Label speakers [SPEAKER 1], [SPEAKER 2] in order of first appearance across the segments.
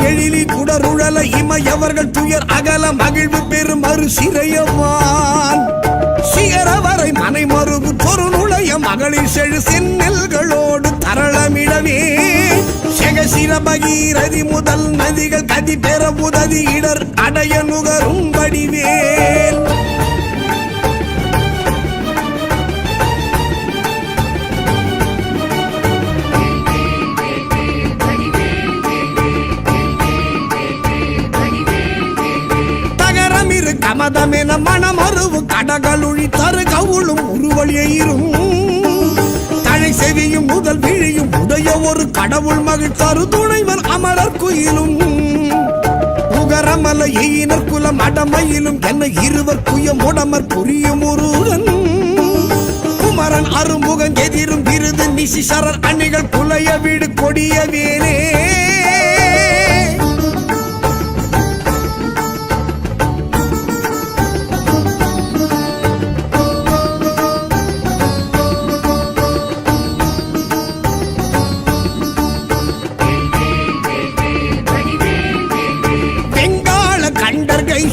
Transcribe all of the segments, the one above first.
[SPEAKER 1] எழிலி குடருழல இமையவர்கள் துயர் அகல மகிழ்வு பெரும் மறு சிறையவான் சிகரவரை மனை மருகு தொரு நுழைய மகளிர் செழு செந்நெல்களோடு தரளமிடவே செகசிர பகீரதி முதல் நதிகள் கதி பெற உதவி இடர் அடைய நுகரும் வடிவேல் கமதமென மனமருவு கடகளுழி தரு கவுளும் உருவழியும் தழை செவியும் முதல் விழியும் உடைய ஒரு கடவுள் மகிழ் தரு துணைவன் அமரர் குயிலும் உகரமல எயினர் குலம் அடமையிலும் என்ன இருவர் குயம் உடமர் புரியும் ஒருவன் குமரன் அருமுகன் எதிரும் விருது நிசிசரர் அணிகள் புலைய வீடு கொடிய வேலே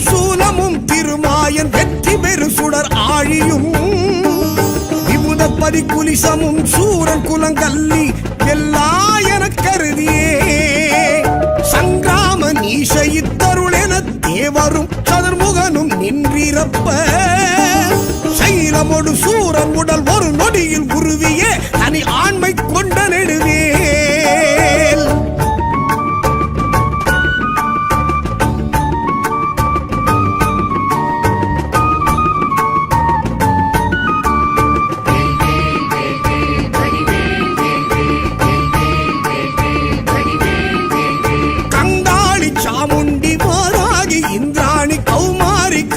[SPEAKER 1] சூலமும் திருமாயன் வெற்றி பெரு சுடர் ஆழியும் விபுத பரிகுலிசமும் சூரன் குலங்கல்லி எல்லாயன கருதியே சங்கிராம நீச இத்தருளென தேவரும் சதுர்முகனும் நின்றிருப்ப சைலமோடு சூரன் உடல் ஒரு நொடியில் உருவிய தனி ஆண்மை கொண்ட நெடுவேல்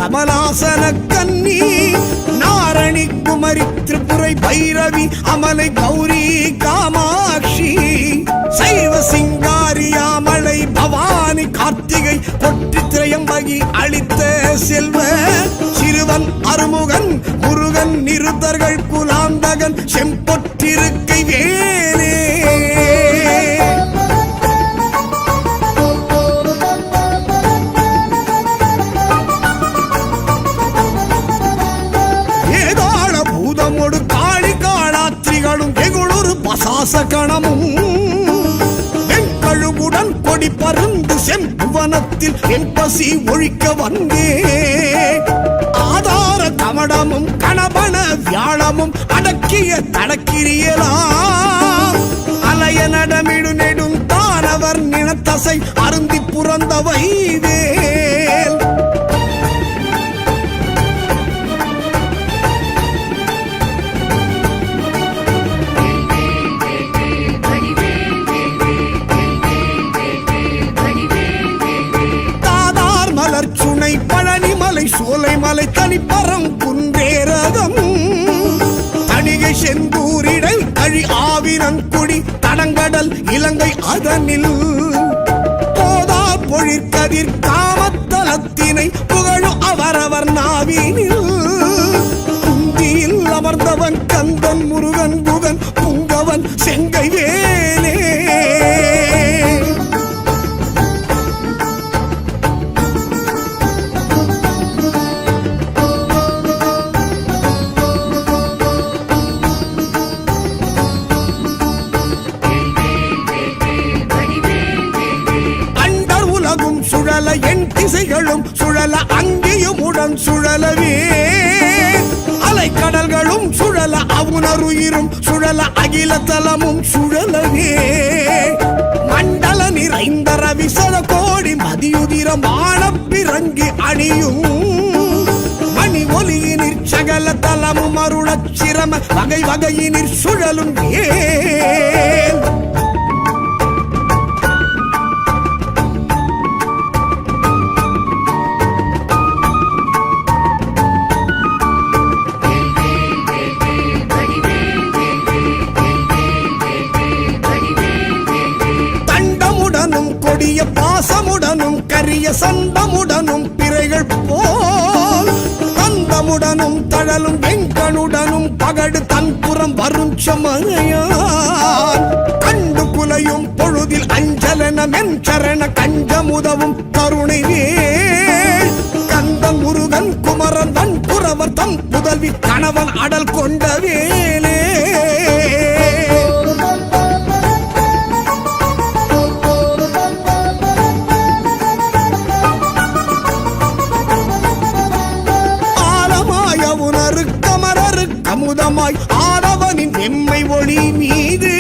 [SPEAKER 1] கமலாசன கன்னி நாரணி குமரி திரிபுரை பைரவி அமலை கௌரி காமாட்சி சைவ சிங்காரியாமலை பவானி கார்த்திகை கொற்றி திரையம்பகி அளித்த செல்வ சிறுவன் அருமுகன் முருகன் நிருத்தர்கள் குலாந்தகன் செம்பொற்றிருக்கை வேலே கணமும் வெண்கழுகுடன் கொடி பருந்து செம்புவனத்தில் என் பசி ஒழிக்க வந்தே ஆதார கமடமும் கணபன வியாழமும் அடக்கிய தடக்கிரியலாம் அலைய நடமிடு நெடும் தானவர் நினத்தசை அருந்தி புறந்தவை வேல் பழனிமலை சோலைமலை தனிப்பரம் குன்றேரகம் தணிகை செந்தூரிடை கழி ஆவினன்குடி தடங்கடல் இலங்கை அதனில் போதா பொழிற்கதிர் காமத்தலத்தினை புகழும் அவரவர் நாவினில் குந்தியில் அமர்ந்தவன் கந்தன் முருகன் புகன் புங்கவன் செங்கை வேலே என் திசைகளும் சுழல அங்கேயும் உடன் சுழலவே அலைக்கடல்களும் சுழல அவுணருயிரும் சுழல அகில தலமும் சுழலவே மண்டல நிறைந்த ரவிசல கோடி மதியுதிரம் ஆனப்பிறங்கி அணியும் மணி ஒலியினிற் சகல தலமும் அருளச் சிரம வகை வகையினிற் சுழலும் ஏன் பாசமுடனும் கரிய சந்தமுடனும் பிறைகள் போல் கந்தமுடனும் தழலும் வெங்கனுடனும் பகடு தன்புறம் வரும் சமனையான் கண்டு குல தொலையும் பொழுதில் அஞ்சலன மென்சரண கஞ்சமுதவும் கருணை வேல் கந்தன் முருகன் குமரன் வன் புறவர் தம் புதல்வி கணவன் அடல் கொண்ட வேலே ஆலமாய உணரு கமரரு கமுதமாய் ஆடவனின் எம்மை ஒளி மீது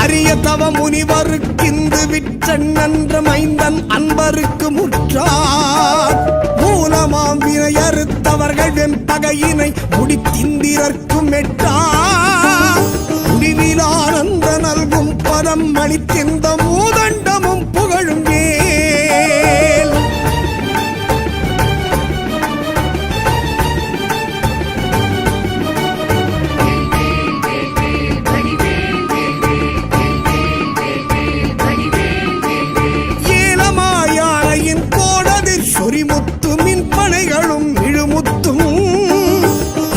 [SPEAKER 1] அரிய தவ முனிவருக்கிந்து விற்றன் நன்ற மைந்தன் அன்பருக்கு முற்றார் மூலமாம் வினையறுத்தவர்கள் வெம்பகையினை முடித்திந்திரர்க்கும் எட்டார் முடிவில் ஆனந்த நல்கும் பதம் அளித்திந்த மூதண்டமும் புகழும் வேல் சொரிமுத்து மின்பனைகளும் இழுமுத்தும்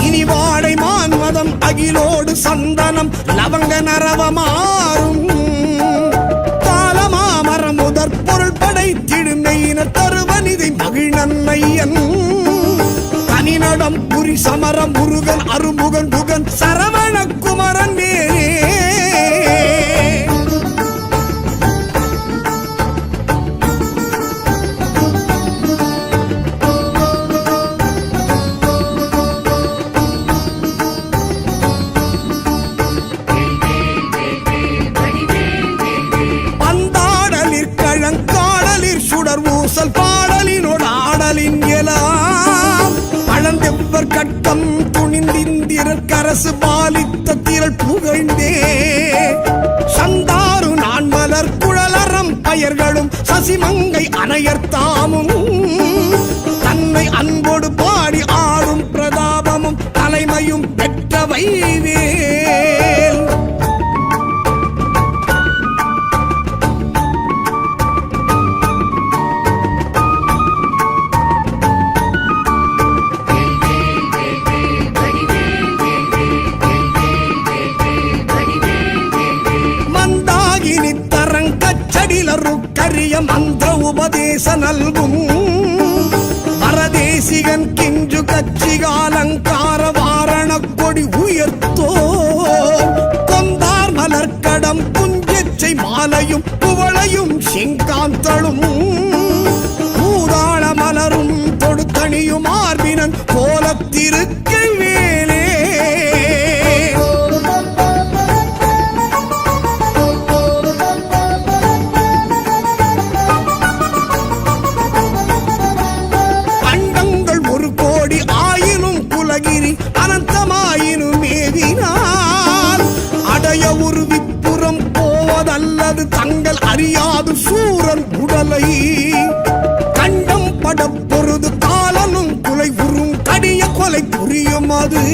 [SPEAKER 1] இனி வாடை மான்மதம் அகிலோடு சந்தனம் லவங்க நரவமாறும் காலமாமரம் முதற் பொருள் படைத்திடுமையின தருவனிதை மகிழ்நன்மையன் தனிநடம் புரி சமரம் முருகன் அருமுகன் புகன் சரவண குமரன் வேலே பாடலினோடு ஆடலின் எலாம் பழந்தெவ்வர் கட்டம் துணிந்திந்திரர் கரசு பாலித்த திரள் புகழ்ந்தே சந்தாரு நான் மலர் குழலறம் பயர்களும் சசிமங்கை அணையர்த்தாமும் தன்னை அன்போடு பாடி ஆடும் பிரதாபமும் தலைமையும் பெற்றவை வேல் கரிய மந்திர உபதேச நல்கும் பரதேசிகன் கிஞ்சு கச்சிகாலங்கார வாரண கொடி உயர்த்தோ கொந்தார் மலர்கடம் புஞ்செச்சை மாலையும் புவளையும் செங்காந்தளும் பூதாள மலரும் தொடுத்தணியும் ஆர்பினன் கோலத்திருக்கை வேலே அனந்தமாயினும் மேவினால் அடைய ஒரு விப்புறம் போவதல்லது தங்கள் அறியாது சூரன் உடலை கண்டம் படம் பொருது காலனும் குலை உறும் கடிய கொலை புரியும் அது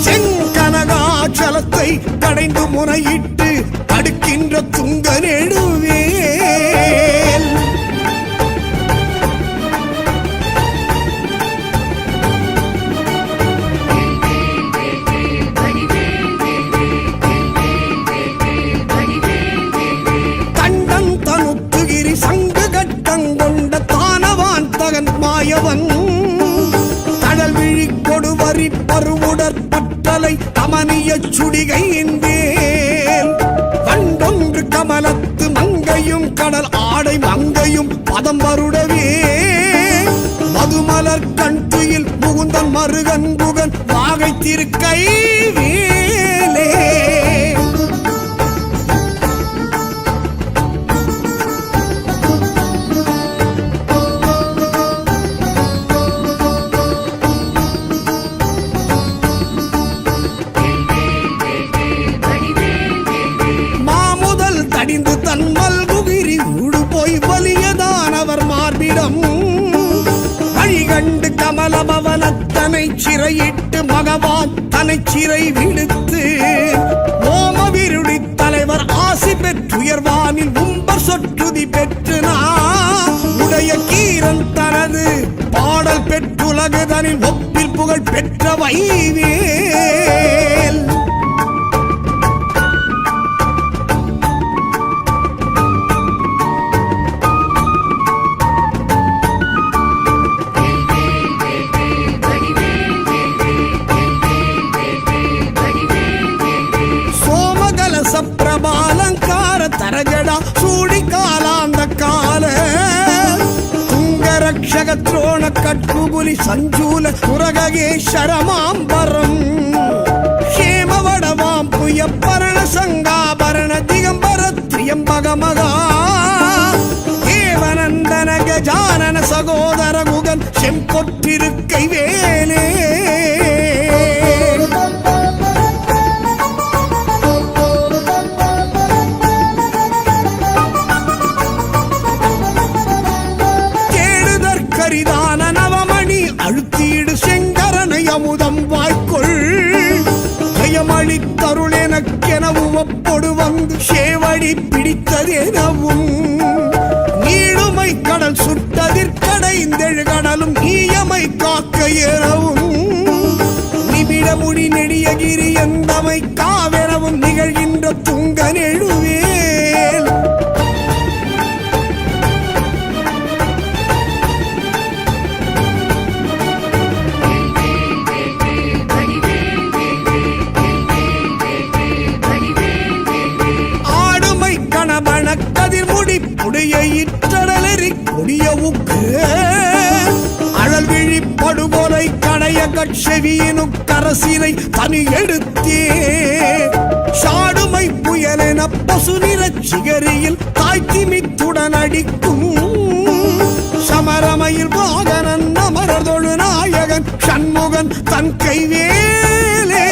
[SPEAKER 1] செங்கனகாச்சலத்தை கடைந்து முறையிட்டு அடுக்கின்ற துங்க நெடுவேல் மாயவன் கடல் விழி கொடுவரி பருவுடற் பட்டலை கமனிய சுடிகையின் வேல் கண்டொன்று கமலத்து மங்கையும் கடல் ஆடை மங்கையும் பதம் வருடவே மதுமலர் கண் துயில் முகுந்தன் மருகன் புகன் வாகை திருக்கை வேலே தன்மல்குகிரி ஊடு போய் வலியதானவர் மார்பிடம் வழிகண்டு கமலபவனத்தனை சிறையிட்டு மகவான் தனை சிறை விடுத்து ஓமவிருடி தலைவர் ஆசி பெற்றுயர்வானில் உம்பர் சொற்றுதி பெற்று உடைய கீரன் தனது பாடல் பெற்றுலகுதனில் ஒப்பில் புகழ் பெற்ற வைவேல் கரஜடா சூடி காலாந்த கால துங்கரக்ஷக துரோண கட்குபுலி சஞ்சூல முரகேஸ்வரமாம்பரம் க்ஷேமவடவாம் புயப்பரண சங்காபரண திகம்பர திரியம்பகமகா தேவநந்தன கஜானன சகோதர குகன் செம்பொற்றிருக்கை வேலே கேடுதற்கரிதான நவமணி அழுத்தீடு செங்கரனை அமுதம் வாய்க்கொள் பயமளித்தருள் எனக்கெனவும் ஒப்பொடு வந்து சேவடி பிடித்ததெனவும் நீடுமை கடல் சுட்டதிற்கடைந்தெழு கடலும் ஈயமை காக்க எனவும் நிமிட முடி நெடியகிரி எந்தமை காவெனவும் நிகழ்கின்ற துங்க நெழுவேல் கதிர் முடி புடைய இற்றடலறி கொடிய உக்கு அழல் விழி படுகொலை கடைய கட்செவியினு கரசினை தனி எடுத்தே சாடுமை புயலென பசு நிறச் சிகரியில் தாய்த்திமித்துடன் அடிக்கும் சமரமையில் வாகனன் அமரதொழு நாயகன் சண்முகன் தன் கைவேலே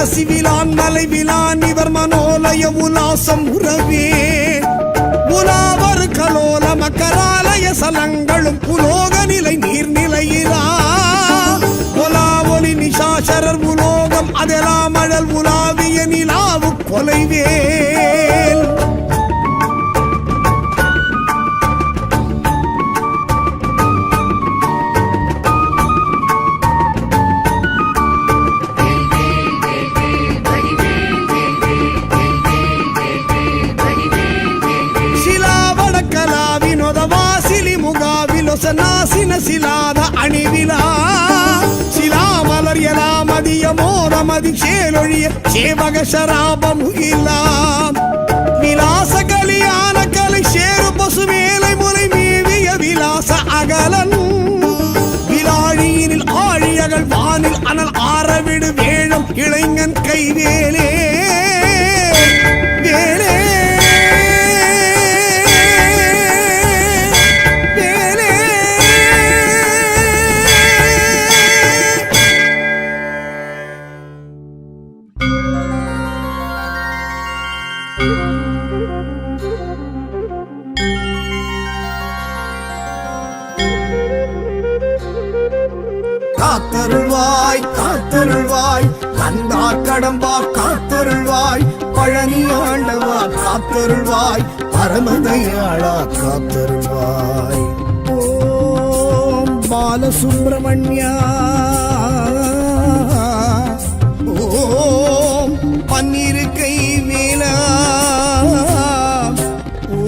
[SPEAKER 1] சிவிலான் மலைவிலான் இவர் மனோலய உலாசம் உறவே உலாவர் கலோல மக்கராலய சலங்களும் உலோக நிலை நீர்நிலையிலா உலா ஒளி நிஷாசரர் உலோகம் அதெல்லாம் அழல் உலாவிய நிலாவு கொலைவேல் நாசின சிலாத அணிவிலா சிலாமலர் எலாமதிய மோரமதி சேலொழிய சேவக சராபமுகிலாம் விலாச கலியான கலை சேரு பசு மேலை முறை மேவிய விலாச அகலன் விலாழியினில் ஆழியகள் வானில் அனல் ஆரவிடு வேழம் இளைஞன் கைவேலே வேலே காத்தருள்வாய் காத்தருள்வாய் கந்தா கடம்பா காத்தருள்வாய் பழனி ஆண்டவா காத்தருள்வாய் பரமதயாளா காத்தருள்வாய் ஓம் பாலசுப்ரமணியா ஓம் பன்னிருக்கை வேலா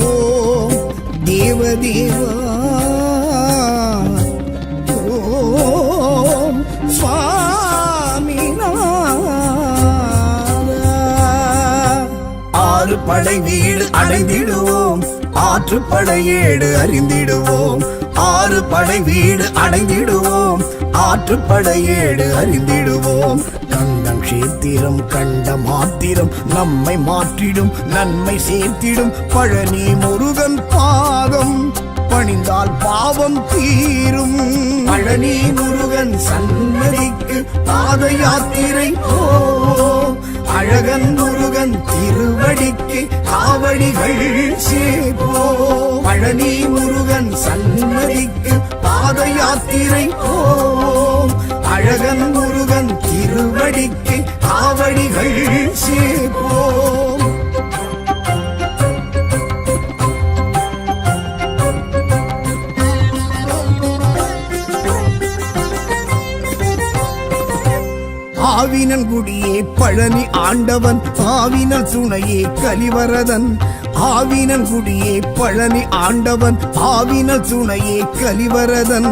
[SPEAKER 1] ஓம் தேவதேவா படை வீடு அடைந்திடுவோம் ஆற்றுப்படை ஏடு அறிந்திடுவோம் ஆறு படை வீடு அடைந்திடுவோம் ஆற்றுப்படை ஏடு அறிந்திடுவோம் கண்டம் சேத்திரம் கண்ட மாத்திரம் நம்மை மாற்றிடும் நன்மை சேர்த்திடும் பழனி முருகன் பாதம் பணிந்தால் பாவம் தீரும் பழனி முருகன் சன்னதிக்கு பாத யாத்திரை போவோம் அழகன் முருகன் திருவடிக்கு காவடிகள் சேர்ப்போம் பழனி முருகன் சன்னதிக்கு பாத யாத்திரை போவோம் அழகன் முருகன் திருவடிக்கு காவடிகள் சேர்ப்போம் ஆவினன்குடியே பழனி ஆண்டவன் ஆவினல் துணையே கலிவரதன் ஆவினன்குடியே பழனி ஆண்டவன் ஆவினல் துணையே கலிவரதன்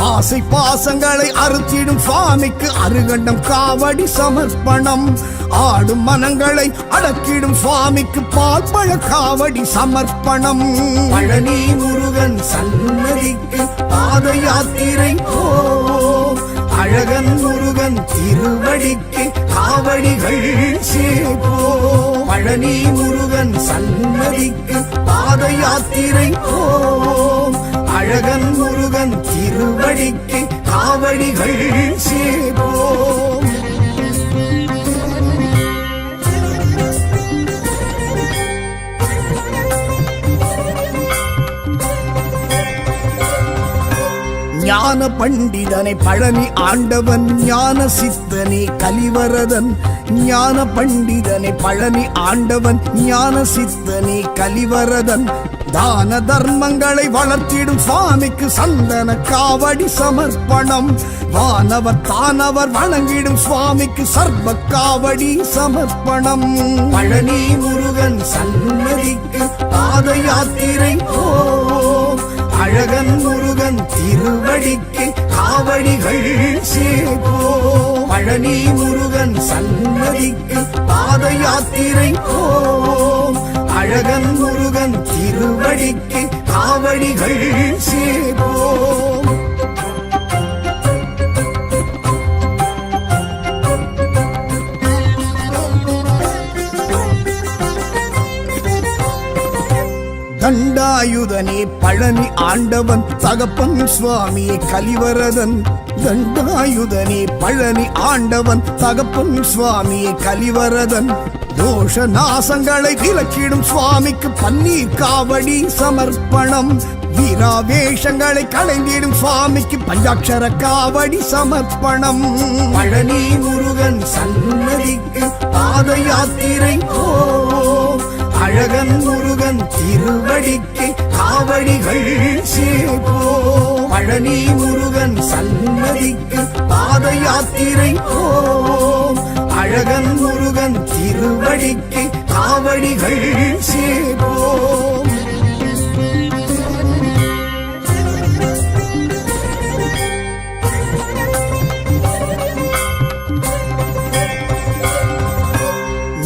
[SPEAKER 1] ஆசை பாசங்களை அறுத்திடும் சுவாமிக்கு அருகண்டம் காவடி சமர்ப்பணம் ஆடும் மனங்களை அடக்கிடும் சுவாமிக்கு பால் பழ காவடி சமர்ப்பணம் பழனி முருகன் சன்னதிக்கு பாத யாத்திரை போ அழகன் முருகன் திருவடிக்கு காவடிகள் சேப்போ பழனி முருகன் சன்னதிக்கு பாத யாத்திரை போ அழகன் முருகன் திருவடிக்கு காவடிகள் சேப்போ ஞான பண்டிதனை பழனி ஆண்டவன் ஞான சித்தனே கலிவரதன் ஞான பண்டிதனை பழனி ஆண்டவன் ஞான சித்தனே கலிவரதன் தான தர்மங்களை வளர்த்திடும் சுவாமிக்கு சந்தன காவடி சமர்ப்பணம் வானவர் தானவர் வணங்கிடும் சுவாமிக்கு சர்வ காவடி சமர்ப்பணம் பழனி முருகன் சன்னதிக்கு பாத யாத்திரை போ அழகன் முருகன் திருவடிக்கு காவடிகள் சேப்போ பழனி முருகன் சன்னதிக்கு பாத யாத்திரை போ அழகன் முருகன் திருவடிக்கு காவடிகள் சேப்போ தண்டாயுதனே பழனி ஆண்டவன் தகப்பன் சுவாமியே கலிவரதன் தண்டாயுதனே பழனி ஆண்டவன் தகப்பன் சுவாமியே கலிவரதன் தோஷ நாசங்களை விலக்கிடும் சுவாமிக்கு பன்னீர் காவடி சமர்ப்பணம் வீராவேஷங்களை களைந்திடும் சுவாமிக்கு பஞ்சாட்சர காவடி சமர்ப்பணம் பழனி முருகன் சன்னதிக்கு பாத யாத்திரை போ அழகன் முருகன் திருவடிக்கு காவடிகள் சேப்போ பழனி முருகன் சன்னதிக்கு பாத யாத்திரை போ அழகன் முருகன் திருவடிக்கு காவடிகள் சேப்போ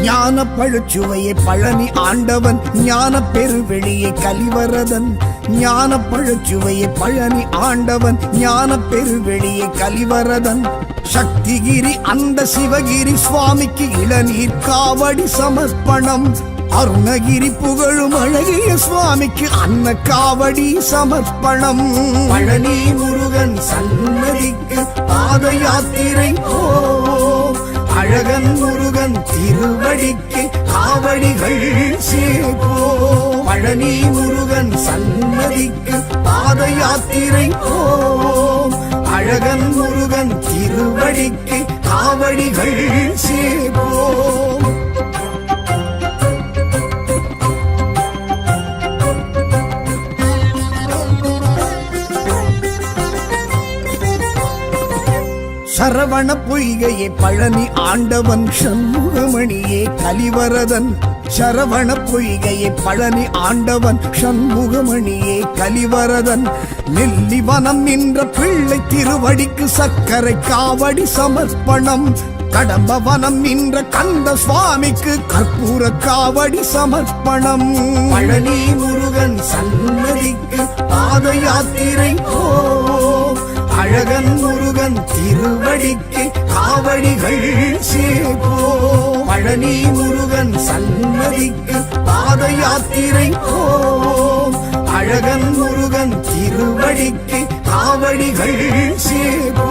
[SPEAKER 1] ஞான பழுச்சுவையை பழனி ஆண்டவன் ஞான பெருவெளியை கலிவரதன் ஞான பழுச்சுவையை பழனி ஆண்டவன் ஞான பெருவெளியை கலிவரதன் சக்திகிரி அந்த சிவகிரி சுவாமிக்கு இளநீர் காவடி சமர்ப்பணம் அருணகிரி புகழும் அழகிய சுவாமிக்கு அன்ன காவடி சமர்ப்பணம் பழனி முருகன் சன்னதிக்கு பாத யாத்திரை போ அழகன் முருகன் திருவடிக்கு காவடிகள் சேப்போ பழனி முருகன் சன்னதிக்கு பாத யாத்திரை போ அழகன் முருகன் திருவடிக்கு காவடிகள் சேப்போ சரவண பொய்கையே பழனி ஆண்டவன் சண்முகமணியே கலிவரதன் சரவண பொய்கையே பழனி ஆண்டவன் சண்முகமணியே கலிவரதன் நெல்லிவனம் நின்ற பிள்ளை திருவடிக்கு சக்கரை காவடி சமர்ப்பணம் கடம்பவனம் நின்ற கந்த சுவாமிக்கு கற்பூர காவடி சமர்ப்பணம் பழனி முருகன் சன்னதிக்கு பாத யாத்திரை போ அழகன் முருகன் திருவடிக்கு காவடிகள் சேப்போ பழனி முருகன் சன்னதிக்கு பாத யாத்திரை போ அழகன் முருகன் திருவடிக்கு காவடிகள் சேப்போ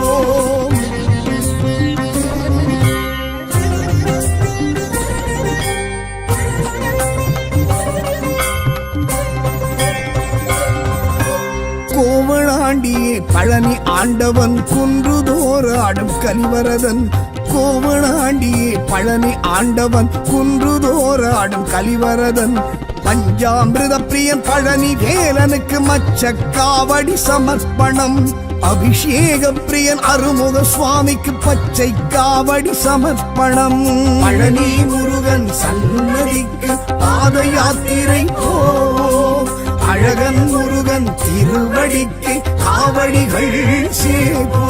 [SPEAKER 1] கோவளாண்டியே பழனி ஆண்டவன் குன்றுதோறு ஆடும் கலிவரதன் கோவளாண்டியே பழனி ஆண்டவன் குன்றுதோறு ஆடும் கலிவரதன் பஞ்சாமிருத பிரியன் பழனி வேலனுக்கு மச்ச காவடி சமர்ப்பணம் அபிஷேக பிரியன் அருமுக சுவாமிக்கு பச்சை காவடி சமர்ப்பணம். பழனி முருகன் சன்னதிக்கு பாத யாத்திரை போ, அழகன் முருகன் திருவடிக்கு காவடிகள் சேபோ.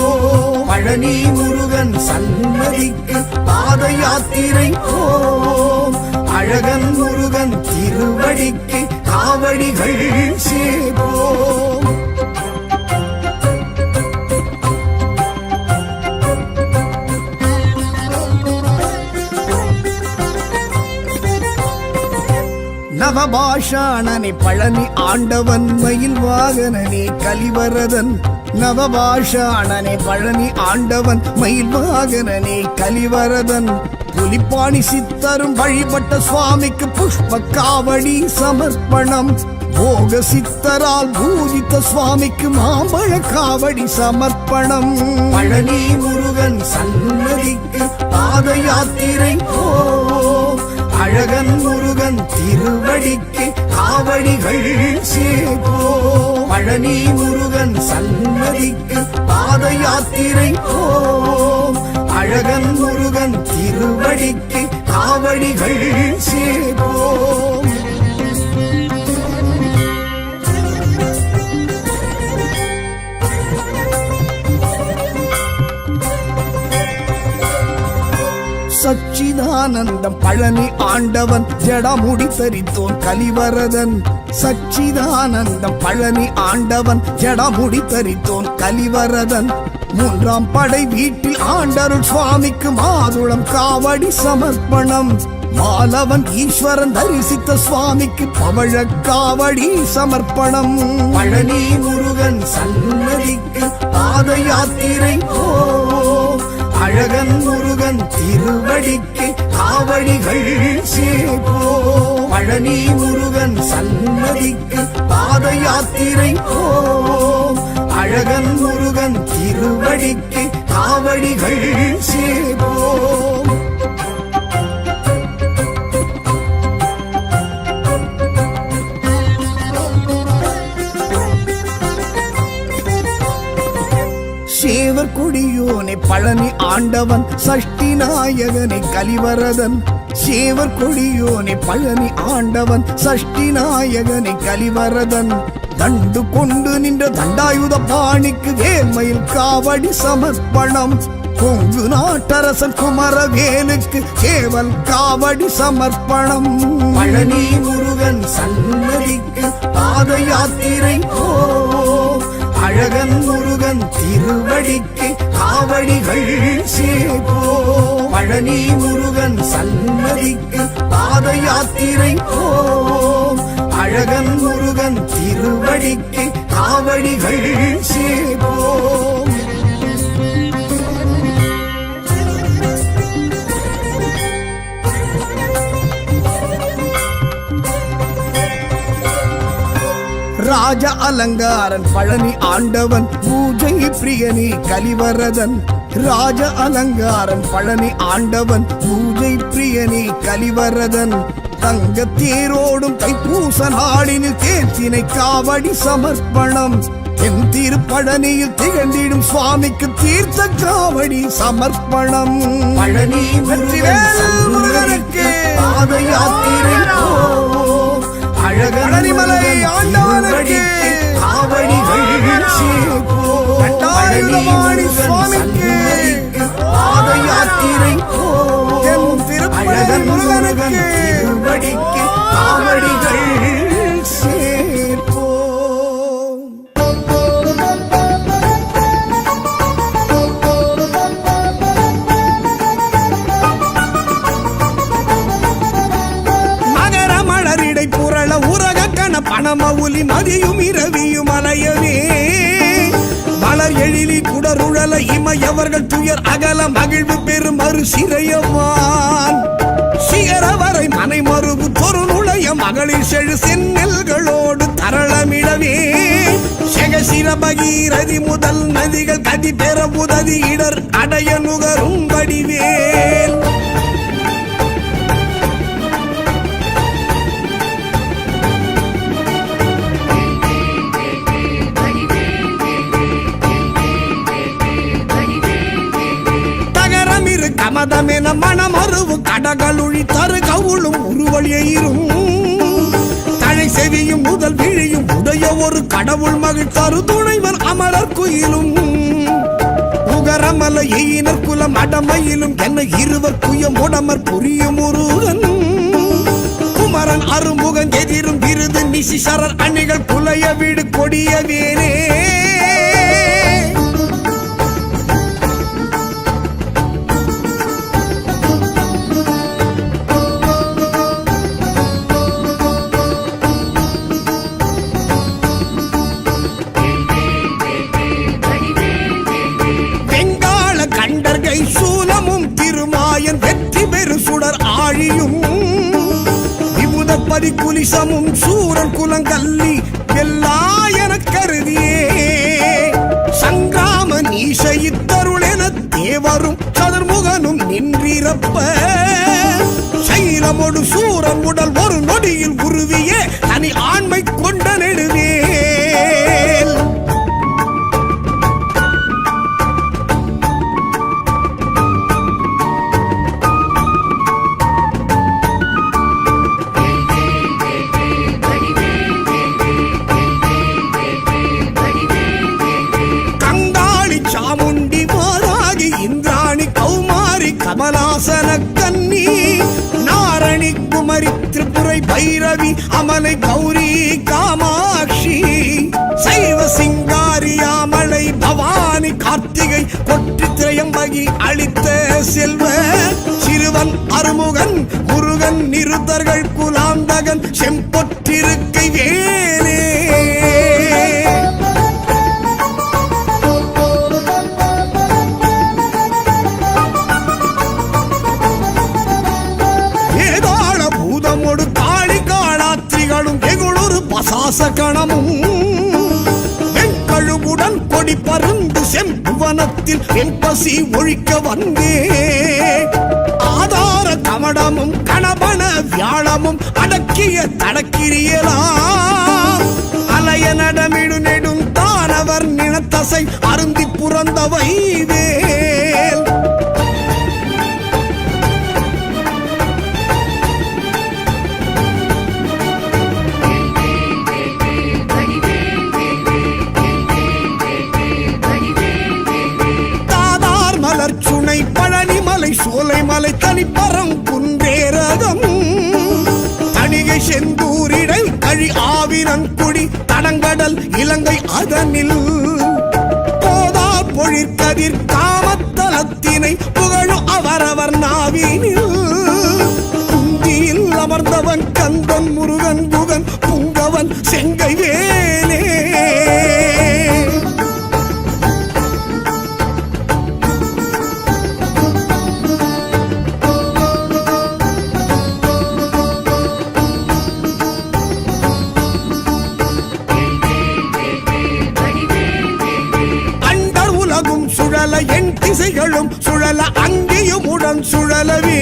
[SPEAKER 1] பழனி முருகன் சன்னதிக்கு பாத யாத்திரை போ, அழகன் முருகன் திருவடிக்கு காவடிகள் சேபோ. நவபாஷாணனே பழனி ஆண்டவன் மயில் வாகனனே கலிவரதன். நவபாஷாணனே பழனி ஆண்டவன் மயில் வாகனனே கலிவரதன். புலிப்பாணி சித்தரும் வழிபட்ட சுவாமிக்கு புஷ்ப காவடி சமர்ப்பணம். போக சித்தரால் பூஜித்த சுவாமிக்கு மாம்பழ காவடி சமர்ப்பணம். பழனி முருகன் சன்னதிக்கு பாத யாத்திரை போ, அழகன் முருகன் திருவடிக்கு காவடிகள் சேபோ. பழனி முருகன் சன்னதிக்கு பாத யாத்திரை போ, அழகன் முருகன் திருவடிக்கு காவடிகள் சேபோ. சச்சிதானந்தம் பழனி ஆண்டவன் ஜடமுடி தரித்தோன் கலிவரதன். சச்சிதானந்தம் பழனி ஆண்டவன் ஜடமுடி தரித்தோன் கலிவரதன். மூன்றாம் படை வீட்டில் ஆண்டருள் சுவாமிக்கு மாதுளம் காவடி சமர்ப்பணம். மாலவன் ஈஸ்வரன் தரிசித்த சுவாமிக்கு பவழ காவடி சமர்ப்பணம். பழனி முருகன் சன்னதிக்கு பாத யாத்திரை போ, அழகன் முருகன் திருவடிக்கு காவடிகள் சேபோ. பழனி முருகன் சன்னதிக்கு பாத யாத்திரை போ, அழகன் முருகன் திருவடிக்கு காவடிகள் சேபோ. சேவர் கொடியோனே பழனி ஆண்டவன் சஷ்டி நாயகனே கலிவரதன். சேவர் கொடியோனே பழனி ஆண்டவன் சஷ்டி நாயகனே கலிவரதன். தண்டு கொண்டு நின்ற தண்டாயுத பாணிக்கு வேல்மயில் காவடி சமர்ப்பணம். கொங்கு நாட்டரசன் குமரவேலுக்கு சேவல் காவடி சமர்ப்பணம். பழனி முருகன் சன்னதிக்கு பாத யாத்திரை போ, அழகன் முருகன் திருவடிக்கு காவடிகள் சேபோ. பழனி முருகன் சன்னதிக்கு பாத யாத்திரை போ, அழகன் முருகன் திருவடிக்கு காவடிகள் சேபோ. ராஜ அலங்காரன் பழனி ஆண்டவன் பூஜை பிரியனே கலிவரதன். ராஜ அலங்காரன் பழனி ஆண்டவன் பூஜை பிரியனே கலிவரதன். தங்க தேரோடும் தைப்பூச நாளினில் தேர்த்தினை காவடி சமர்ப்பணம். என் திருப்பழனியில் திகழ்ந்திடும் சுவாமிக்கு தீர்த்த காவடி சமர்ப்பணம். பழனி முருகனுக்கு பாத யாத்திரை போ, அழகனிமலை ஆண்டவனுக்கு காவடிகள் சேபோ. பழனி சுவாமிக்கு பாத யாத்திரை போ, அழகன் முருகனுக்கு திருவடிக்கு காவடிகள் சேபோ. பணமவுலி மதியும் இரவியும் அலையவே மலர் எழிலி குடருழல இமையவர்கள் துயர் அகல மகிழ்வு பெரும் மறு சிறையவான். சிகரவரை மனை மறுவு தொரு நுழைய மகளிர் செழு செந்நெல்களோடு தரளமிடவே செகசிர பகீரதி முதல் நதிகள் கதி பெற உதவி இடர் அடைய நுகரும் வடிவேல். பரதமென மனமருவு கடகளுழி தரு கவுளும் உருவழியும் தழை செவியும் முதல் விழியும் உடைய ஒரு கடவுள் மகிழ் தரு துணைவன் அமரர் குயிலும் உகரமல எயினர் குலம் அடமையிலும் என்ன இருவர் குயம் உடமர் புரியும் முருகன் குமரன் அருமுகன் எதிரும் விருது நிசிசரர் அணிகள் புலைய வீடு கொடிய வேனே சூலமும் திருமாயன் வெற்றி பெரு சுடர் ஆழியும் விபுத பரிகுலிசமும் சூரன் குலங்கல்லி எல்லா என கருதியே சங்கிராம நீசைத்தருள் என தேவரும் சதுர்முகனும் நின்றிருப்ப சைலமொடு சூரன் உடல் ஒரு நொடியில் உருவியே தனி ஆண்மை கொண்ட நெடுவே கமலாசன கன்னி நாரணி குமரி திரிபுரை பைரவி அமலை கௌரி காமாட்சி சைவ சிங்காரியாமலை பவானி கார்த்திகை கொற்றி திரையம்பகி அளித்த செல்வ சிறுவன் அருமுகன் முருகன் நிருத்தர்கள் குலாந்தகன் செம்பொற்றிருக்கை வேலே பசாசகணமும் வெண்கழுவுடன் கொடி பருந்து செம்புவனத்தில் வெண்பசி ஒழிக்க வந்தே ஆதார கமடமும் கணபன வியாழமும் அடக்கிய தடக்கிரியலாம் அலைய நடமிடு நெடும் தானவர் நினத்தசை அருந்தி புறந்தவை வேல் சுனை பழனிமலை சோலைமலை தனிப்பரம் குன்றேரகம் தணிகை செந்தூரிடை கழி ஆவினன்குடி தடங்கடல் இலங்கை அதனில் போதா பொழிற்கதிர் காமத்தலத்தினை புகழும் அவரவர் நாவினில் குந்தியில் அமர்ந்தவன் கந்தன் முருகன் குகன் புங்கவன் செங்கை வேலே சுழல என் திசைகளும் சுழல அங்கேயும் உடன் சுழலவே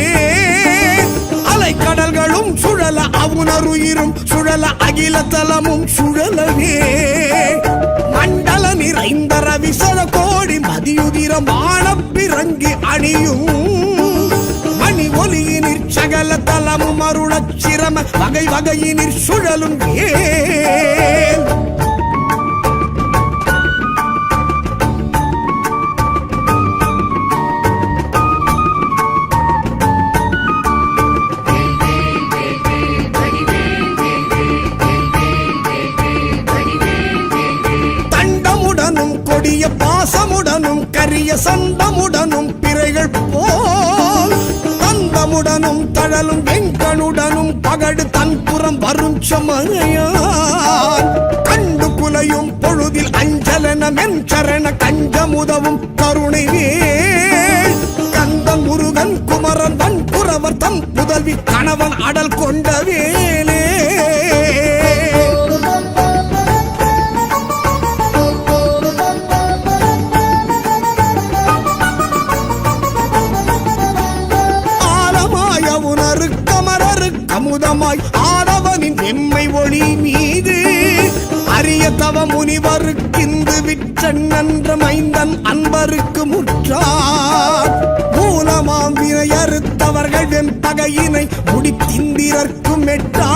[SPEAKER 1] அலைக்கடல்களும் சுழல அவுணருயிரும் சுழல அகில தலமும் சுழலவே மண்டல நிறைந்த ரவிசர கோடி மதியுதிரம் ஆனப்பிறங்கி அணியும் மணி ஒலியினிற் சகல தலமும் அருளச் சிரம வகை வகையினிற் சுழலும் ஏன் பாசமுடனும் கரிய சந்தமுடனும் பிறைகள் போல் தந்தமுடனும் தழலும் வெங்கனுடனும் பகடு தன்புறம் வரும் சமனையான் கண்டு குலையும் பொழுதில் அஞ்சலன மென்சரண கஞ்சமுதவும் கருணை வேல் கந்தன் முருகன் குமரன் வன்புறவர் தம் புதல்வி கணவன் அடல் கொண்ட வேலே அமுதமாய் ஆடவனின் எம்மை ஒளி மீது அரிய தவ முனிவருக்கிந்து விற்றன் நன்ற மைந்தன் அன்பருக்கு முற்றார் மூலமாம் வினை வகையினை முடித்திந்திரர்க்கும் எட்டா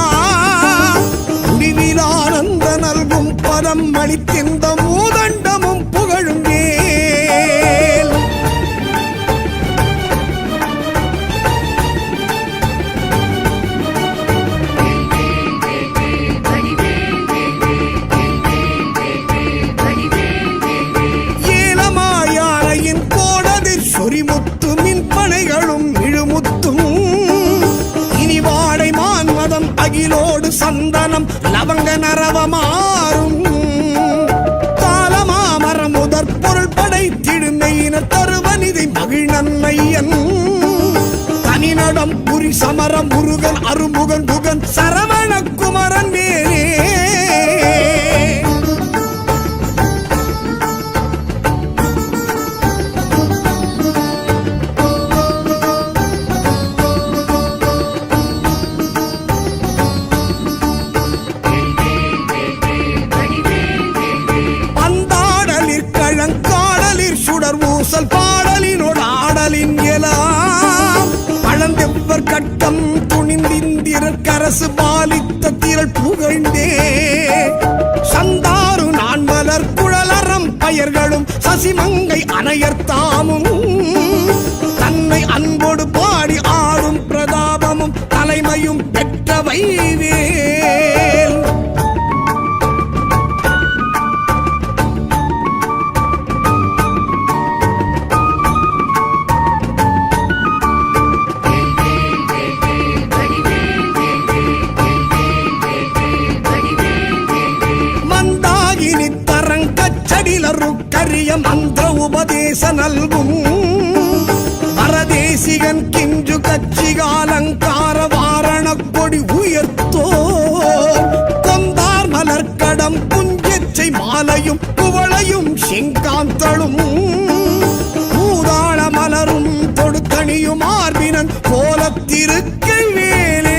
[SPEAKER 1] முடிவில் ஆனந்த நல்கும் பதம் அளித்திந்த மூதண்டமும் புகழும் வேல். ஏலமாயானையின் கோடதிர் சொரிமுத்து மின்பனைகளும் இழுமுத்தும் இனி வாடை மான்மதம் அகிலோடு சந்தனம் லவங்க நரவமாறும் காலமாமரம் முதற் பொருள் படைத்திடுமையின தருவனிதை மகிழ் நன்மையன் தனிநடம் புரி சமரம் முருகன் அருமுகன் புகன் சரவண குமரன் வேலே. சுடர் ஊசல் பாடலினோடு ஆடலின் எலாம் பழந்தெவ்வர் கட்டம் துணிந்திந்திரர் கரசு பாலித்த திரள் புகழ்ந்தே சந்தாரு நான்மலர் குழலறம் பயர்களும் சசிமங்கை அணையர்த்தாமும் தன்னை அன்போடு பாடி ஆடும் பிரதாபமும் தலைமையும் பெற்றவை வேல். கரிய மந்திர உபதேச நல்கும் பரதேசிகன் கிஞ்சு கட்சிகாலங்கார வாரண கொடி உயர்த்தோ கொந்தார் மலர்கடம் புஞ்செச்சை மாலையும் குவளையும் செங்காந்தளும் பூதாள மலரும் தொடுத்தணியும் ஆர்பினன் கோலத்திருக்கை வேலே.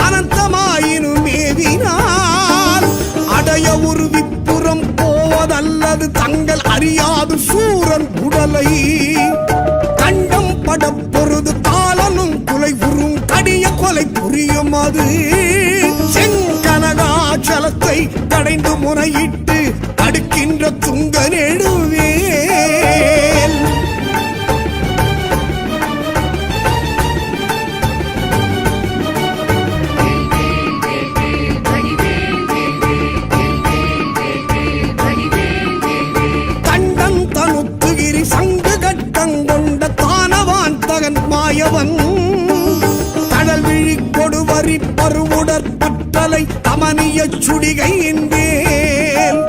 [SPEAKER 1] அனந்தமாயினும் மேவினால் அடைய ஒரு விப்புறம் போவதல்லது தங்கள் அறியாது சூரன் உடலை கண்டம் படப்பொருது காலனும் குலை உறும் கடிய கொலை புரியும் அது செங்கனகாச்சலத்தை கடைந்து முறையிட்டு தடுக்கின்ற துங்க நெடுவேல். சங்குகட்டங்கொண்ட தானவான் தகன் மாயவன் கடல் விழி கொடுவரி பருவுடற் பற்றலை கமனிய சுடிகையின் வேல்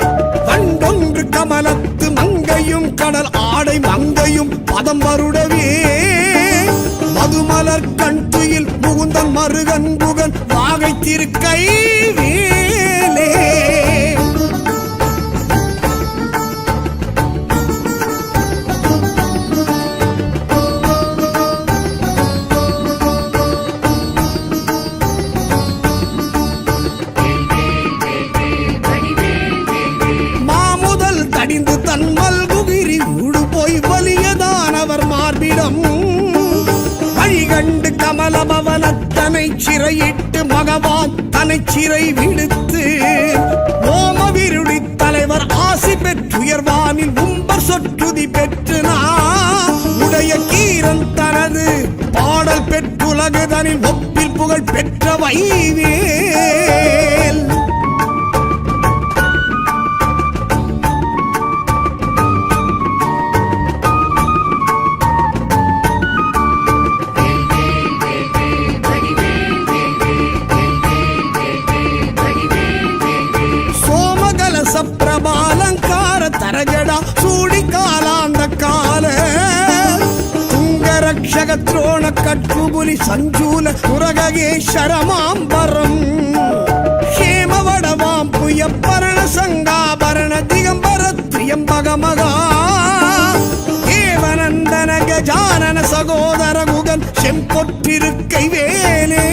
[SPEAKER 1] வண்டொன்று கமலத்து மங்கையும் கடல் ஆடை மங்கையும் பதம் வருடவே மதுமலர் கண் துயில் முகுந்தன் மருகன் புகன் வாகை திருக்கை வேலே. தன்மல்குகிரி ஊடு போய் வலியதானவர் மார்பிடம் வழிகண்டு கமலபவனத்தனை சிறையிட்டு மகவான் தனை சிறை விடுத்து ஓமவிருடி தலைவர் ஆசி பெற்றுயர்வானில் உம்பர் சொற்றுதி பெற்று உடைய கீரன் தனது பாடல் பெற்றுலகுதனில் ஒப்பில் புகழ் பெற்ற வைவேல். பிரபாலங்கார தரஜடா சூடி காலாந்த கால துங்கரக்ஷக துரோண கட்புபுலி சஞ்சூல முரகேஸ்வரமாம்பரம் ஹேமவடவாம் புய பரண சங்காபரண திகம்பர திரியம்பகமகா தேவநந்தன கஜானன சகோதர குகன் செம்பொற்றிருக்கை வேலே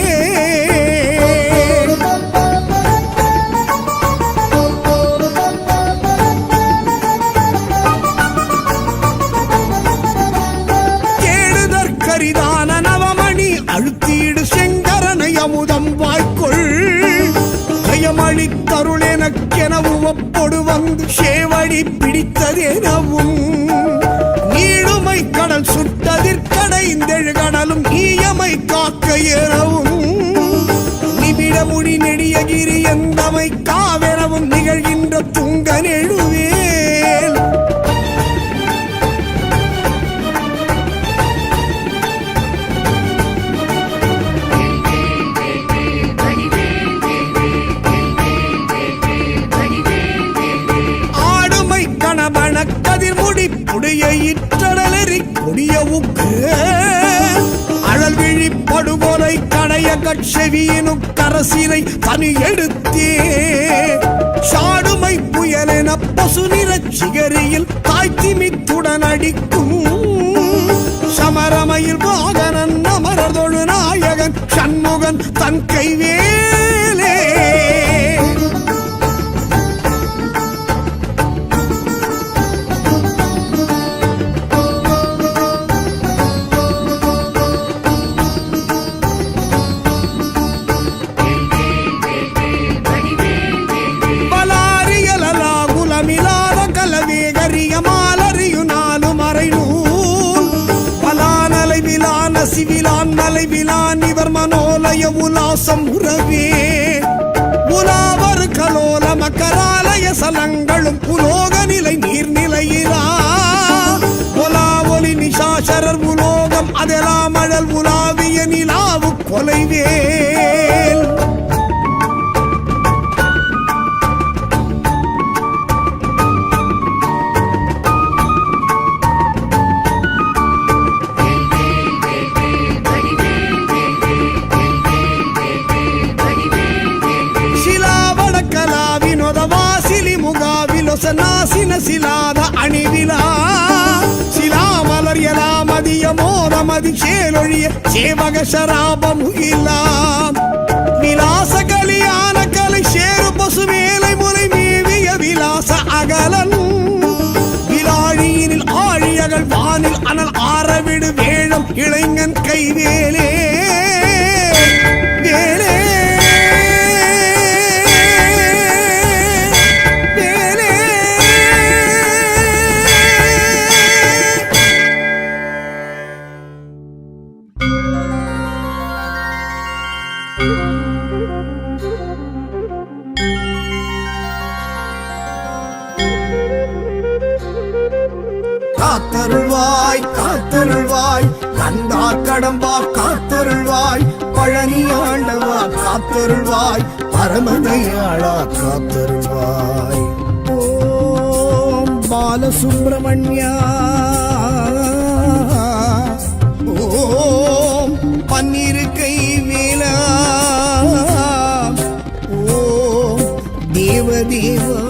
[SPEAKER 1] கேடுதற்கரிதான நவமணி அழுத்தீடு செங்கரனை அமுதம் வாய்க்கொள் ஜெயமளித்தருள் எனக்கெனவும் ஒப்பொடு வந்து சேவடி பிடித்ததெனவும் நீடுமை கடல் சுட்டதிற்கடைந்தெழு கடலும் நீயமை காக்க எனவும் நிமிட முடி நெடியகிரி எந்தமை காவெனவும் நிகழ்கின்ற துங்க நெழுவேல் கதிர்முடி புடைய இற்றடலெறி கொடிய உக்கு அழல் விழி படுகொலை கடைய கட்செவியினு கரசினை தனி எடுத்தே சாடுமை புயலென பசு நிறச் சிகரியில் தாய்த்திமித்துடன் அடிக்கும் சமரமையில் வாகனன் அமரதொழு நாயகன் சண்முகன் தன் கைவேலே சிவிலான் மலைவிலான் இவர் மனோலய உலாசம் உறவே உலாவர் கலோல மக்கராலய சலங்களும் உலோக நிலை நீர்நிலையிலா உலா ஒலி நிஷாசரர் உலோகம் அதெல்லாம் அழல் உலாவிய நிலாவு கொலைவேல் நாசின சிலாத அணிவிலா சிலாமலர் எலாமதிய மோதமதி சேலொழிய சேவக சராபமுகிலாம் விலாச கலியான கலை சேரு பசு மேலை முறை மேவிய விலாச அகலன் விலாழியினில் ஆழியகள் வானில் அனல் ஆரவிடு வேழம் இளைஞன் கைவேலே வேலே காத்தருள்வாய் காத்தருள்வாய் கந்தா கடம்பா காத்தருள்வாய் பழனி ஆண்டவா காத்தருள்வாய் பரமதயாளா காத்தருள்வாய் ஓம் பாலசுப்ரமணியா ஓம் பன்னிருக்கை வேலா ஓம் தேவதேவா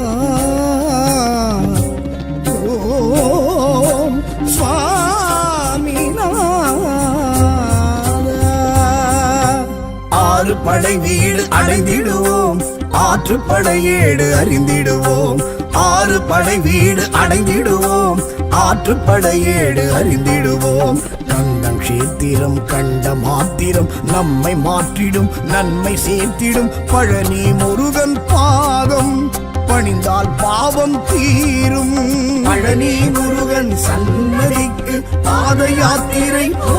[SPEAKER 1] படை வீடு அடைந்திடுவோம் ஆற்றுப்படை ஏடு அறிந்திடுவோம் ஆறு படை வீடு அடைந்திடுவோம் ஆற்றுப்படை ஏடு அறிந்திடுவோம் கந்தம் கஷேத்திரம் கண்ட மாத்திரம் நம்மை மாற்றிடும் நன்மை சேர்த்திடும் பழனி முருகன் பாதம் பணிந்தால் பாவம் தீரும் பழனி முருகன் சன்னதிக்கு பாத யாத்திரை போ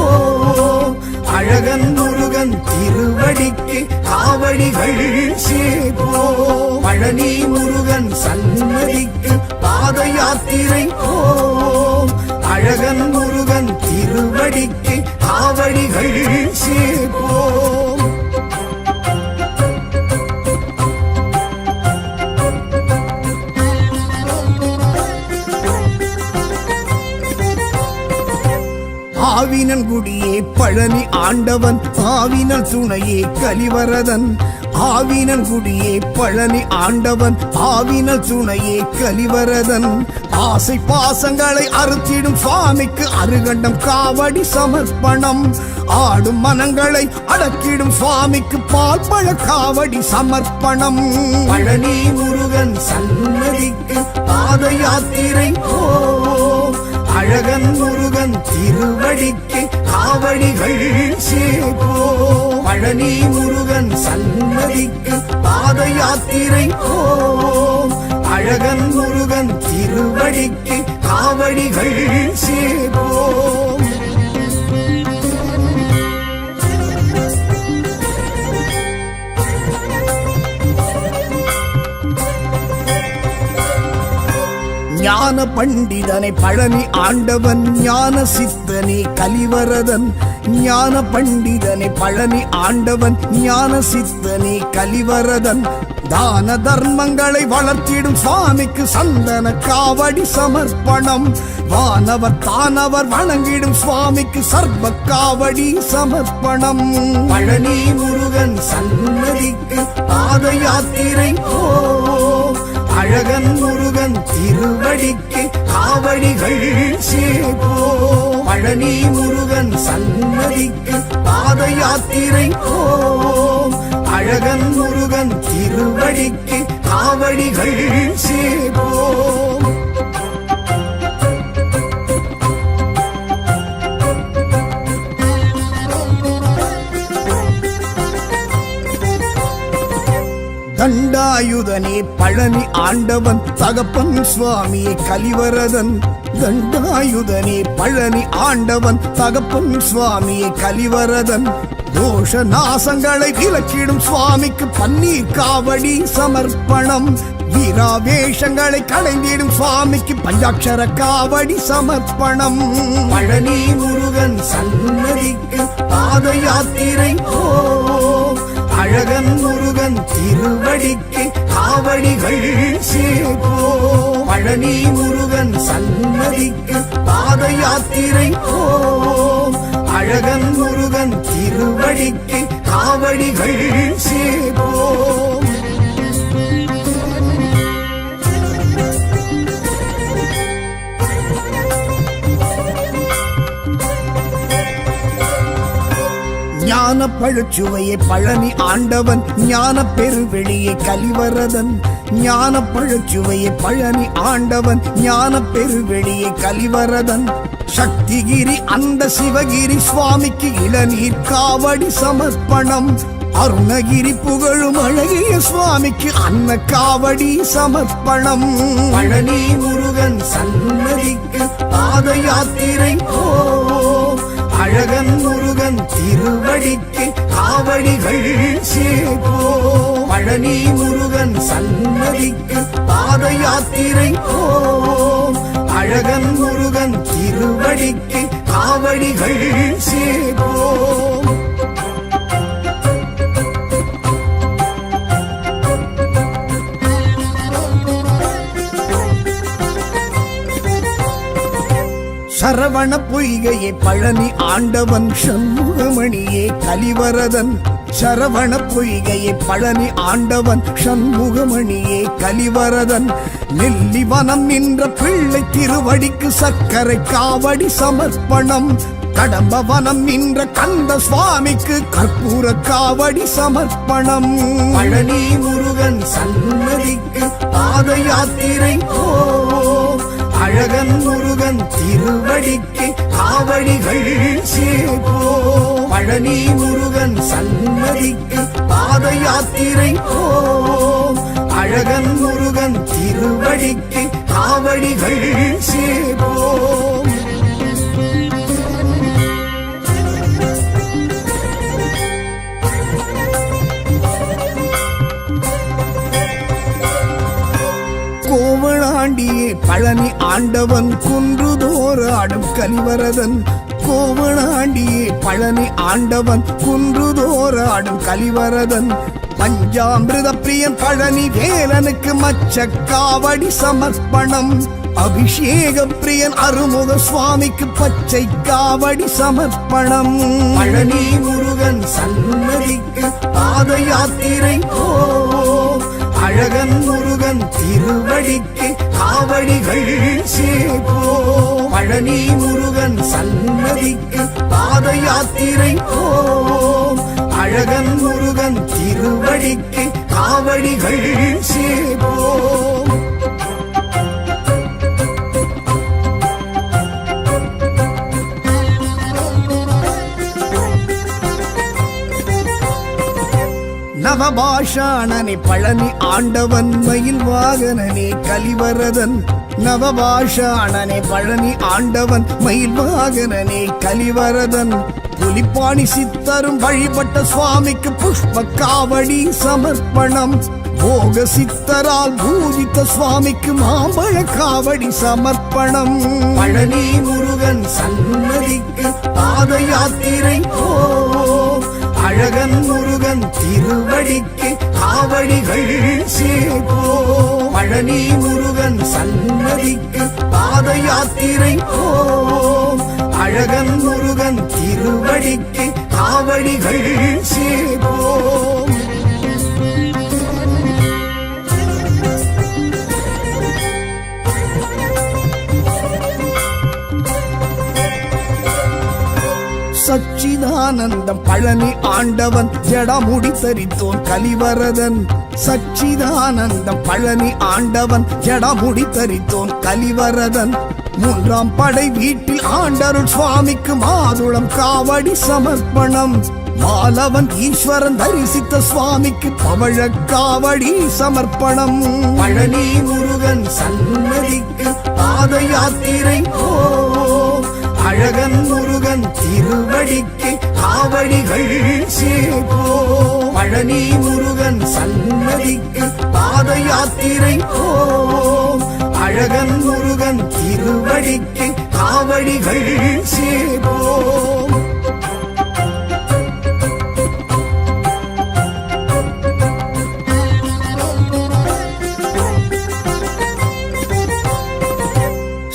[SPEAKER 1] அழகன் முருகன் திருவடிக்கு காவடிகள் சேப்போ பழனி முருகன் சன்னதிக்கு பாத யாத்திரை போ அழகன் முருகன் திருவடிக்கு காவடிகள் சேப்போ ஆவினன் குடியே பழனி ஆண்டவன் ஆவினல் துணையே கலிவரதன் ஆவினன் குடியே பழனி ஆண்டவன் ஆவினல் துணையே கலிவரதன் ஆசை பாசங்களை அறுத்திடும் சுவாமிக்கு அருகண்டம் காவடி சமர்ப்பணம் ஆடும் மனங்களை அடக்கிடும் சுவாமிக்கு பால் பழ காவடி சமர்ப்பணம் பழனி முருகன் சன்னதிக்கு பாத யாத்திரை போ அழகன் முருகன் திருவடிக்கு காவடிகள் சேப்போ பழனி முருகன் சன்னதிக்கு பாத யாத்திரை போ அழகன் முருகன் திருவடிக்கு காவடிகள் சேப்போ ஞான பண்டிதனை பழனி ஆண்டவன் ஞான சித்தனே கலிவரதன் ஞான பண்டிதனை பழனி ஆண்டவன் ஞான சித்தனே கலிவரதன் தான தர்மங்களை வளர்த்திடும் சுவாமிக்கு சந்தன காவடி சமர்ப்பணம் வானவர் தானவர் வணங்கிடும் சுவாமிக்கு சர்வ காவடி சமர்ப்பணம் பழனி முருகன் சன்னதிக்கு பாத யாத்திரை போ அழகன் முருகன் திருவடிக்கு காவடிகள் சேப்போ பழனி முருகன் சன்னதிக்கு பாத யாத்திரை போ அழகன் முருகன் திருவடிக்கு காவடிகள் சேப்போ தண்டாயுதனே பழனி ஆண்டவன் தகப்பன் சுவாமியே கலிவரதன் தண்டாயுதனே பழனி ஆண்டவன் தகப்பன் சுவாமியே கலிவரதன் தோஷ நாசங்களை விலக்கிடும் சுவாமிக்கு பன்னீர் காவடி சமர்ப்பணம் வீராவேஷங்களை களைந்திடும் சுவாமிக்கு பஞ்சாட்சர காவடி சமர்ப்பணம் பழனி முருகன் சன்னதிக்கு பாத யாத்திரை போ அழகன் முருகன் திருவடிக்கு காவடிகள் சேப்போ பழனி முருகன் சன்னதிக்கு பாத யாத்திரை போ அழகன் முருகன் திருவடிக்கு காவடிகள் சேப்போ ஞான பழச்சுவையை பழனி ஆண்டவன் ஞான பெருவெளியை கலிவரதன் ஞான பழச்சுவையை பழனி ஆண்டவன் ஞான பெருவெளியை கலிவரதன் சக்திகிரி அந்த சிவகிரி சுவாமிக்கு இளநீர் காவடி சமர்ப்பணம் அருணகிரி புகழும் அழகிய சுவாமிக்கு அன்ன காவடி சமர்ப்பணம் பழனி முருகன் சன்னதிக்கு பாத யாத்திரை போ அழகன் முருகன் திருவடிக்கு காவடிகள் சேப்போ பழனி முருகன் சன்னதிக்கு பாத யாத்திரை போ அழகன் முருகன் திருவடிக்கு காவடிகள் சேப்போ சரவண பொய்கையே பழனி ஆண்டவன் சண்முகமணியே கலிவரதன் சரவண பொய்கையே பழனி ஆண்டவன் சண்முகமணியே கலிவரதன் நெல்லிவனம் நின்ற பிள்ளை திருவடிக்கு சக்கரை காவடி சமர்ப்பணம் கடம்பவனம் நின்ற கந்த சுவாமிக்கு கற்பூர காவடி சமர்ப்பணம் பழனி முருகன் சன்னதிக்கு பாத யாத்திரை போ அழகன் முருகன் திருவடிக்கு காவடிகள் சேப்போ பழனி முருகன் சன்னதிக்கு பாத யாத்திரை போ அழகன் முருகன் திருவடிக்கு காவடிகள் சேப்போ கோவளாண்டியே பழனி ஆண்டவன் குன்றுதோறு ஆடும் கலிவரதன் கோவளாண்டியே பழனி ஆண்டவன் குன்றுதோறு ஆடும் கலிவரதன் பஞ்சாமிருத பிரியன் பழனி வேலனுக்கு மச்ச காவடி சமர்ப்பணம் அபிஷேக பிரியன் அருமுக சுவாமிக்கு பச்சை காவடி சமர்ப்பணம். பழனி முருகன் சன்னதிக்கு பாத யாத்திரை போ. அழகன் முருகன் திருவடிக்கு காவடிகள் சேப்போ. பழனி முருகன் சன்னதிக்கு பாத யாத்திரை போ. அழகன் முருகன் திருவடிக்கு காவடிகள் சேப்போ. நவபாஷாணனே பழனி ஆண்டவன் மயில் வாகனனே கலிவரதன். நவபாஷாணனே பழனி ஆண்டவன் மயில் வாகனனே கலிவரதன். புலிப்பாணி சித்தரும் வழிபட்ட சுவாமிக்கு புஷ்ப காவடி சமர்ப்பணம். போக சித்தரால் பூஜித்த சுவாமிக்கு மாம்பழ காவடி சமர்ப்பணம். பழனி முருகன் சன்னதிக்கு பாத யாத்திரை போ. அழகன் முருகன் திருவடிக்கு காவடிகள் சேப்போ. பழனி முருகன் சன்னதிக்கு பாத யாத்திரை போ. அழகன் முருகன் திருவடிக்கு காவடிகள் சேப்போ. சச்சிதானந்தம் பழனி ஆண்டவன் ஜடமுடி தரித்தோன் கலிவரதன். சச்சிதானந்தம் பழனி ஆண்டவன் ஜடமுடி தரித்தோன் கலிவரதன். மூன்றாம் படை வீட்டில் ஆண்டருள் சுவாமிக்கு மாதுளம் காவடி சமர்ப்பணம். மாலவன் ஈஸ்வரன் தரிசித்த சுவாமிக்கு பவழ காவடி சமர்ப்பணம். பழனி முருகன் சன்னதிக்கு பாத யாத்திரை போ. அழகன் முருகன் திருவடிக்கு காவடிகள் சேப்போ. பழனி முருகன் சன்னதிக்கு பாத யாத்திரை போ. அழகன் முருகன் திருவடிக்கு காவடிகள் சேப்போ.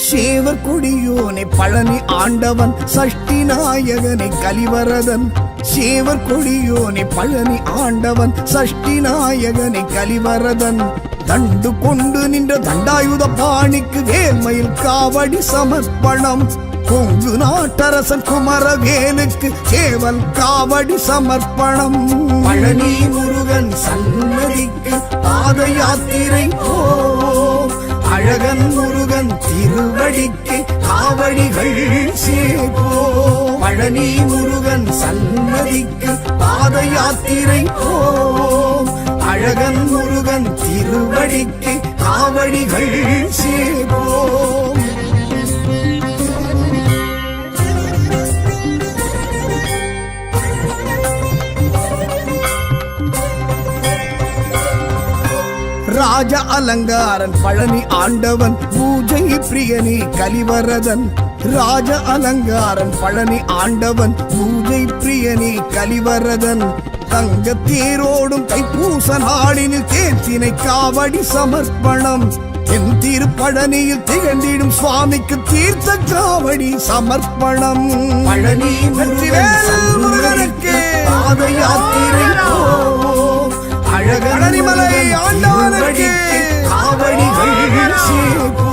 [SPEAKER 1] சேவர் கொடியோனே பழனி ஆண்டவன் சஷ்டி நாயகனை கலிவரதன். சேவர் கொடியோனே பழனி ஆண்டவன் சஷ்டி நாயகனை கலிவரதன். தண்டு கொண்டு நின்ற தண்டாயுத பாணிக்கு வேல்மயில் காவடி சமர்ப்பணம். கொங்கு நாட்டரசன் குமரவேலுக்கு சேவல் காவடி சமர்ப்பணம். பழனி முருகன் சன்னதிக்கு பாத யாத்திரை போ. அழகன் முருகன் திருவடிக்கு காவடிகள் சேப்போ. பழனி முருகன் சன்னதிக்கு பாத யாத்திரை போ. அழகன் முருகன் திருவடிக்கு காவடிகள் சேப்போ. ராஜ அலங்காரன் பழனி ஆண்டவன் பூஜை பிரியனே கலிவரதன். ராஜ அலங்காரன் பழனி ஆண்டவன் பூஜை பிரியனே கலிவரதன். தங்க தேரோடும் தைப்பூச நாளினில் தேர்த்தினை காவடி சமர்ப்பணம். என் திருப்பழனியில் திகழ்ந்திடும் சுவாமிக்கு தீர்த்த காவடி சமர்ப்பணம். பழனி முருகனுக்கு பாத யாத்திரை போ. அழகனிமலை ஆண்டவனுக்கு காவடிகள் சேப்போ.